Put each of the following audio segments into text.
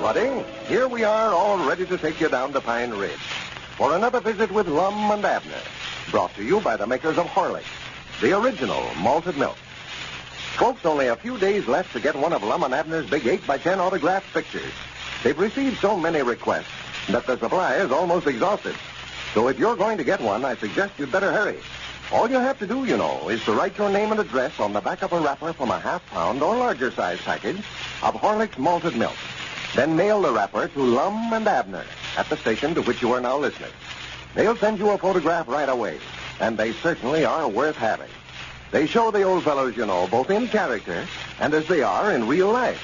everybody. Here we are, all ready to take you down to Pine Ridge for another visit with Lum and Abner, brought to you by the makers of Horlicks, the original malted milk. Folks, only a few days left to get one of Lum and Abner's big 8x10 autographed pictures. They've received so many requests that the supply is almost exhausted. So if you're going to get one, I suggest you'd better hurry. All you have to do, is to write your name and address on the back of a wrapper from a half-pound or larger-size package of Horlicks malted milk. Then mail the wrapper to Lum and Abner at the station to which you are now listening. They'll send you a photograph right away, and they certainly are worth having. They show the old fellows, both in character and as they are in real life.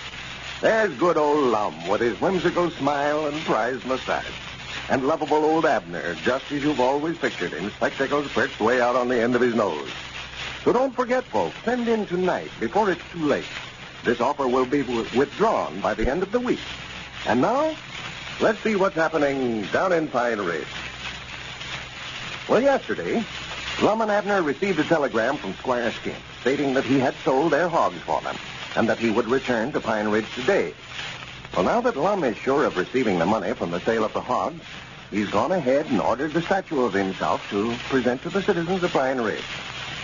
There's good old Lum with his whimsical smile and prized mustache. And lovable old Abner, just as you've always pictured him, spectacles perched way out on the end of his nose. So don't forget, folks, send in tonight before it's too late. This offer will be withdrawn by the end of the week. And now, let's see what's happening down in Pine Ridge. Well, yesterday, Lum and Abner received a telegram from Squire Skimp stating that he had sold their hogs for them and that he would return to Pine Ridge today. Well, now that Lum is sure of receiving the money from the sale of the hogs, he's gone ahead and ordered the statue of himself to present to the citizens of Pine Ridge,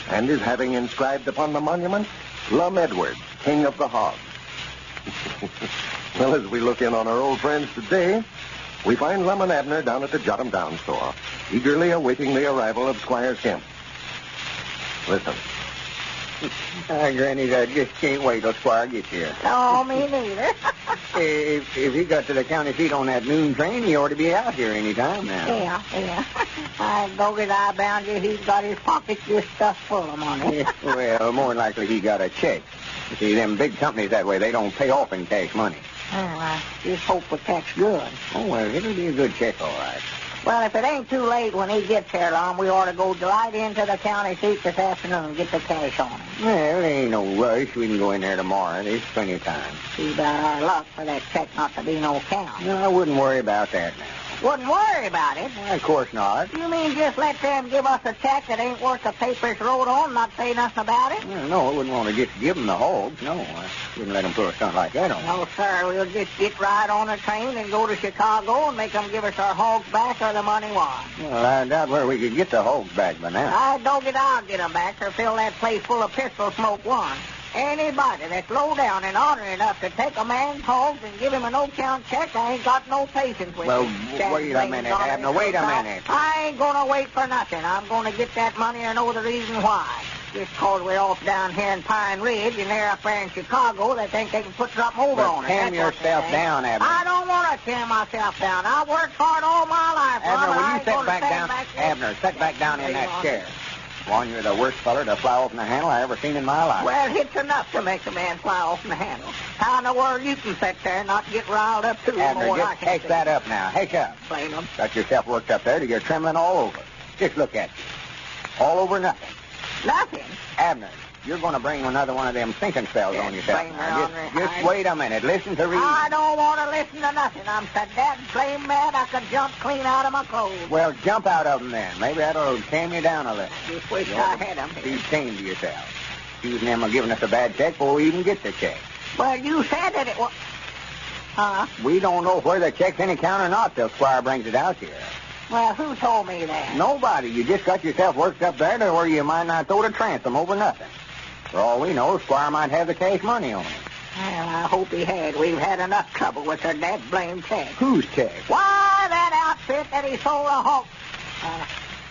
and is having inscribed upon the monument, Lum Edwards, King of the Hogs. Well, as we look in on our old friends today, we find Lum and Abner down at the Jot Em Down store, eagerly awaiting the arrival of Squire Skimp. Listen. Granny, I just can't wait till Squire gets here. Oh, me neither. If he got to the county seat on that noon train, he ought to be out here any time now. Yeah. I bogus I bound you, he's got his pockets just stuffed full of money. Well, more than likely he got a check. You see, them big companies that way, they don't pay off in cash money. Oh, I just hope the check's good. Oh, well, it'll be a good check, all right. Well, if it ain't too late when he gets here, Lum, we ought to go right into the county seat this afternoon and get the cash on him. Well, there ain't no rush. We can go in there tomorrow. There's plenty of time. See about our luck for that check not to be no count. No, I wouldn't worry about that now. Wouldn't worry about it? Well, of course not. You mean just let them give us a check that ain't worth the paper it's wrote on, not say nothing about it? Well, no, I wouldn't want to just give them the hogs. No, I wouldn't let them put a stunt like that on. No, sir. We'll just get right on a train and go to Chicago and make them give us our hogs back or the money won. Well, I doubt where we could get the hogs back by now. I don't get I'll get them back or fill that place full of pistol smoke one. Anybody that's low down and ornery enough to take a man's hogs and give him a no-count check, I ain't got no patience with well, him. Wait a minute, Abner. Wait a minute. I ain't going to wait for nothing. I'm going to get that money and know the reason why. Just 'cause we're off down here in Pine Ridge and they're up there in Chicago, they think they can put something over on us. Calm yourself down, Abner. I don't want to calm myself down. I worked hard all my life. Abner, will you sit back down? Abner, sit back down in that chair. Juan, you're the worst feller to fly off in the handle I ever seen in my life. Well, it's enough to make a man fly off in the handle. How in the world you can sit there and not get riled up, too? Abner, just hash that up now. Hash up. Blame him. Got yourself worked up there till you're trembling all over. Just look at you. All over nothing. Nothing? Abner, you're going to bring another one of them thinking spells on yourself. Just wait a minute. Listen to reason. I don't want to listen to nothing. I'm so damn blame mad I could jump clean out of my clothes. Well, jump out of them then. Maybe that'll calm you down a little. Just wish I had them. Be ashamed of yourself. Accusing them of giving us a bad check before we even get the check. Well, you said that it was... Huh? We don't know where the check's any count or not till Squire brings it out here. Well, who told me that? Nobody. You just got yourself worked up there to where you might not throw the transom over nothing. For all we know, Squire might have the cash money on him. Well, I hope he had. We've had enough trouble with her that blame check. Whose check? Why, that outfit that he sold a hog.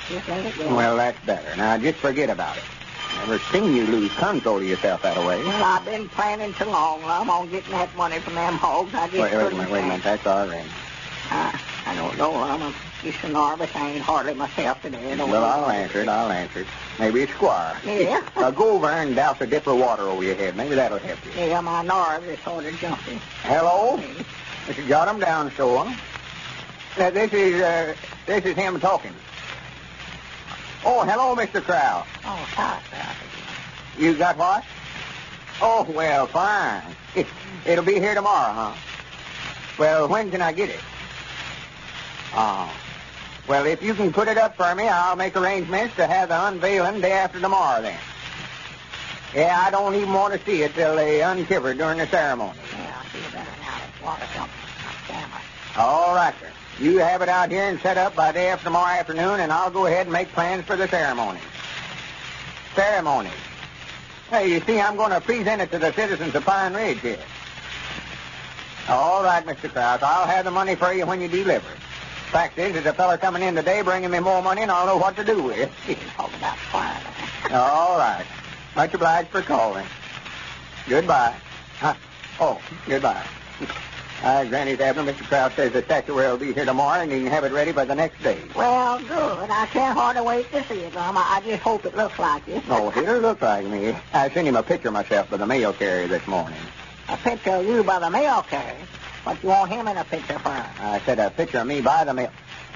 Just let it go. Well, that's better. Now, just forget about it. Never seen you lose control of yourself that way. Well, I've been planning so long. I'm on getting that money from them hogs. I just wait a minute. That's all right. I don't know. I'm just so nervous. I ain't hardly myself today. Well, I'll answer it. Maybe it's Squire. Yeah? Now, go over and douse a dip of water over your head. Maybe that'll help you. Yeah, my nerves are sort of jumpy. Hello? This is Jot Em Down, so. Now, this is him talking. Oh, hello, Mr. Crow. Oh, sorry. You got what? Oh, well, fine. It'll be here tomorrow, huh? Well, when can I get it? Oh. Well, if you can put it up for me, I'll make arrangements to have the unveiling day after tomorrow, then. Yeah, I don't even want to see it till they uncover during the ceremony. Yeah, I'll see about it now. There's water something. camera. All right, sir. You have it out here and set up by day after tomorrow afternoon, and I'll go ahead and make plans for the ceremony. Ceremony. Hey, you see, I'm going to present it to the citizens of Pine Ridge here. All right, Mr. Krause. I'll have the money for you when you deliver it. Fact is, there's a fella coming in today bringing me more money, and I don't know what to do with it. You talk about fire. All right. Much obliged for calling. Goodbye. Goodbye. Granny's Abner, Mr. Krause says the statuary will be here tomorrow, and you can have it ready by the next day. Well, good. I can't hardly wait to see it, Lum. I just hope it looks like it. Oh, it'll look like me. I sent him a picture of myself by the mail carrier this morning. A picture of you by the mail carrier? What you want him in a picture for? I said a picture of me by the mail.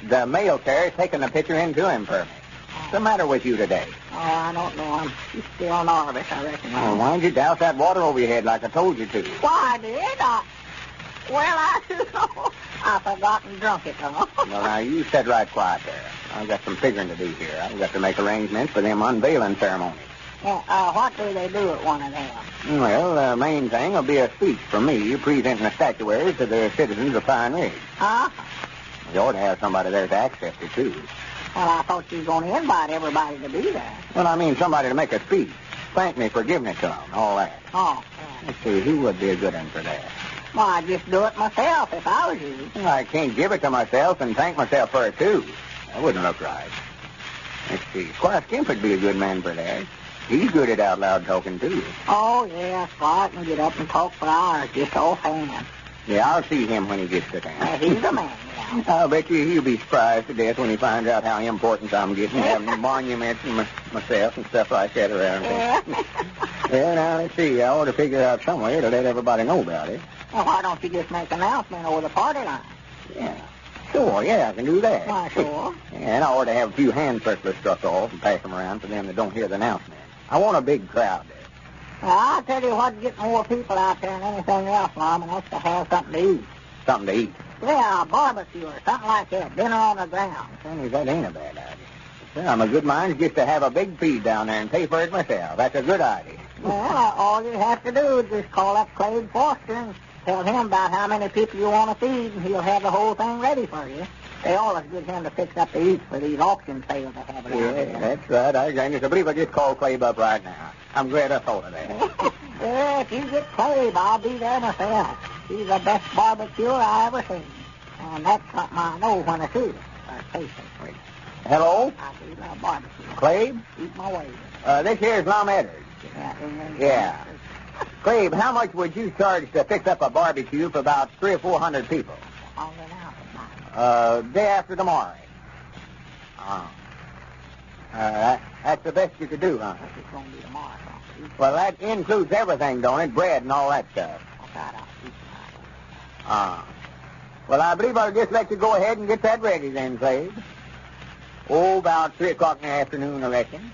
The mail carrier's taking the picture into him for me. What's the matter with you today? Oh, I don't know. I'm still nervous, I reckon. Oh, why didn't you douse that water over your head like I told you to? Why, did I? Well, I forgot and drunk it, though. Well, now, you sit right quiet there. I've got some figuring to do here. I've got to make arrangements for them unveiling ceremonies. Yeah, what do they do at one of them? Well, the main thing will be a speech from me presenting the statuary to the citizens of Pine Ridge. Huh? You ought to have somebody there to accept it, too. Well, I thought you were going to invite everybody to be there. Well, I mean somebody to make a speech. Thank me for giving it to them, all that. Oh, yeah. Let's see, who would be a good one for that? Well, I'd just do it myself if I was you. Well, I can't give it to myself and thank myself for it, too. That wouldn't look right. Let's see, Squire Skimp would be a good man for that. He's good at out loud talking, too. Oh, yeah, Squire can get up and talk for hours, just offhand. Yeah, I'll see him when he gets to town. He's the man, yeah. I'll bet you he'll be surprised to death when he finds out how important I'm getting, having monuments and myself and stuff like that around here. Yeah. Well, now, let's see. I ought to figure out some way to let everybody know about it. Well, why don't you just make an announcement over the party line? Yeah. Sure, yeah, I can do that. Why, sure. Yeah, and I ought to have a few hand circlers struck off and pass them around for them that don't hear the announcement. I want a big crowd there. Well, I'll tell you what, get more people out there than anything else, Lum, and that's to have something to eat. Something to eat. Yeah, a barbecue or something like that. Dinner on the ground. Sonny, that ain't a bad idea. Well, I'm a good mind just to have a big feed down there and pay for it myself. That's a good idea. Well, all you have to do is just call up Clay Foster and tell him about how many people you want to feed, and he'll have the whole thing ready for you. They always get him to fix up the eats for these auction sales they have around here. Yeah, that's right. I believe I just called Clay up right now. I'm glad I thought of that. Yeah, if you get Clay, I'll be there myself. He's the best barbecuer I ever seen. And that's something I know when I see it. Or taste it. Hello? I do love barbecue. Clay? Eat my way. This here's Lum and Abner. Yeah. Clay, how much would you charge to fix up a barbecue for about 300 or 400 people? On the now, Day after tomorrow. That's the best you could do, huh? it's going to be tomorrow. Well, that includes everything, don't it? Bread and all that stuff. Well, I believe I'll just let you go ahead and get that ready then, Clay. Oh, about 3 o'clock in the afternoon, I reckon.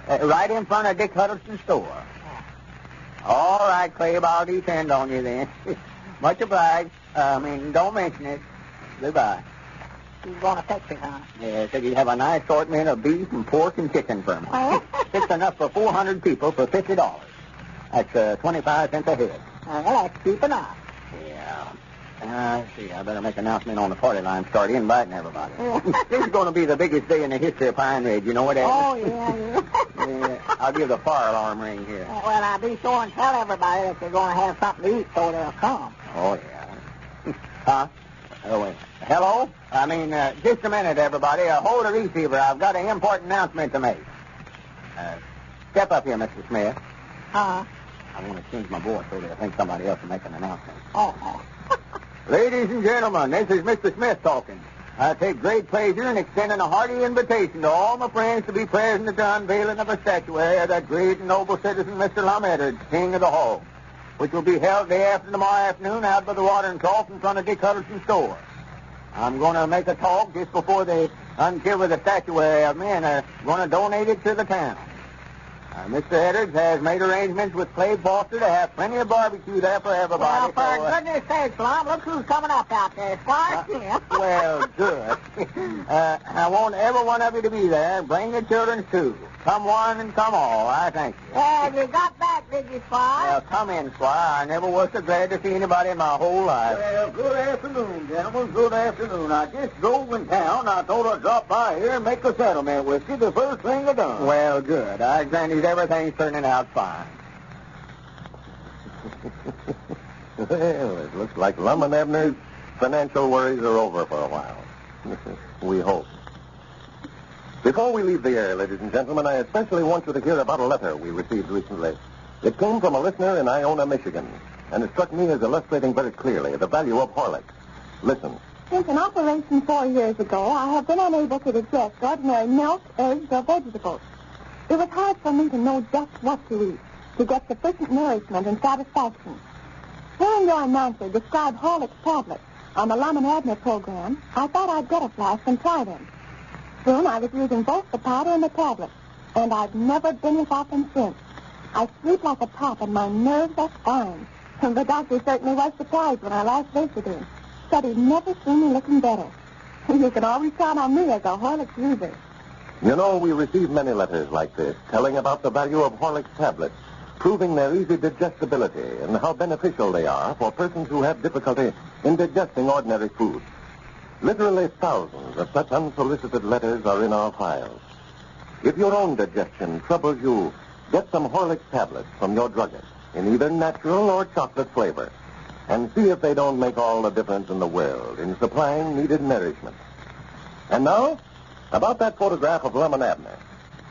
Right in front of Dick Huddleston's store. All right, Clay, I'll depend on you then. Much obliged. Don't mention it. Goodbye. He's going to fix it, huh? Yeah, said he'd have a nice assortment of beef and pork and chicken for me. Fix enough for 400 people for $50. That's 25 cents a head. Well, that's cheap enough. Yeah. Let's see, I better make an announcement on the party line, start inviting everybody. This is going to be the biggest day in the history of Pine Ridge. You know what that is? Oh, yeah. Yeah, I'll give the fire alarm ring here. Well, I'll be sure and tell everybody that they're going to have something to eat so they'll come. Oh, yeah. Huh? Oh, wait. Hello? Just a minute, everybody. Hold the receiver. I've got an important announcement to make. Step up here, Mr. Smith. Huh? I want to change my voice so that I think somebody else will make an announcement. Oh. Ladies and gentlemen, this is Mr. Smith talking. I take great pleasure in extending a hearty invitation to all my friends to be present at the unveiling of a statuary of that great and noble citizen, Mr. Lum and Abner, King of the Hog, which will be held day after tomorrow afternoon out by the watering trough in front of Dick Huddleston's store. I'm going to make a talk just before they uncover the statuary of me, and I'm going to donate it to the town. Mr. Edwards has made arrangements with Clay Foster to have plenty of barbecue there for everybody. Well, for goodness sakes, Lum, look who's coming up out there. Squire Skimp. Well, good. I want every one of you to be there. Bring the children, too. Come one and come all. I thank you. Have you got that back, did you, Squire? Well, come in, Squire. I never was so glad to see anybody in my whole life. Well, good afternoon, gentlemen. Good afternoon. I just drove in town. I thought I'd drop by here and make a settlement with you the first thing I done. Well, good. I granted everything's turning out fine. Well, it looks like Lum and Abner's financial worries are over for a while. We hope. Before we leave the air, ladies and gentlemen, I especially want you to hear about a letter we received recently. It came from a listener in Iona, Michigan, and it struck me as illustrating very clearly the value of Horlicks. Listen. Since an operation 4 years ago, I have been unable to digest ordinary milk, eggs, or vegetables. It was hard for me to know just what to eat, to get sufficient nourishment and satisfaction. Hearing your announcer describe Horlicks tablets on the Lum and Abner program, I thought I'd get a flask and try them. Soon I was using both the powder and the tablet, and I've never been without them since. I sleep like a top, and my nerves are fine. The doctor certainly was surprised when I last visited him. Said he'd never seen me looking better. You can always count on me as a Horlicks user. You know, we receive many letters like this, telling about the value of Horlicks tablets, proving their easy digestibility and how beneficial they are for persons who have difficulty in digesting ordinary food. Literally thousands of such unsolicited letters are in our files. If your own digestion troubles you, get some Horlicks tablets from your druggist in either natural or chocolate flavor, and see if they don't make all the difference in the world in supplying needed nourishment. And now, about that photograph of Lum and Abner.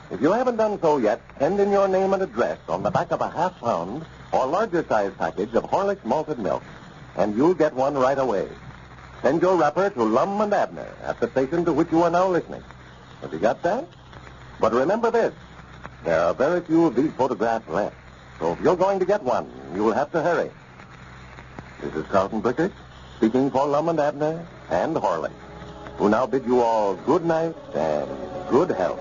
If you haven't done so yet, send in your name and address on the back of a half-pound or larger-size package of Horlicks malted milk, and you'll get one right away. Send your wrapper to Lum and Abner at the station to which you are now listening. Have you got that? But remember this. There are very few of these photographs left. So if you're going to get one, you'll have to hurry. This is Carlton Brickert, speaking for Lum and Abner and Horlicks, who now bid you all good night and good health.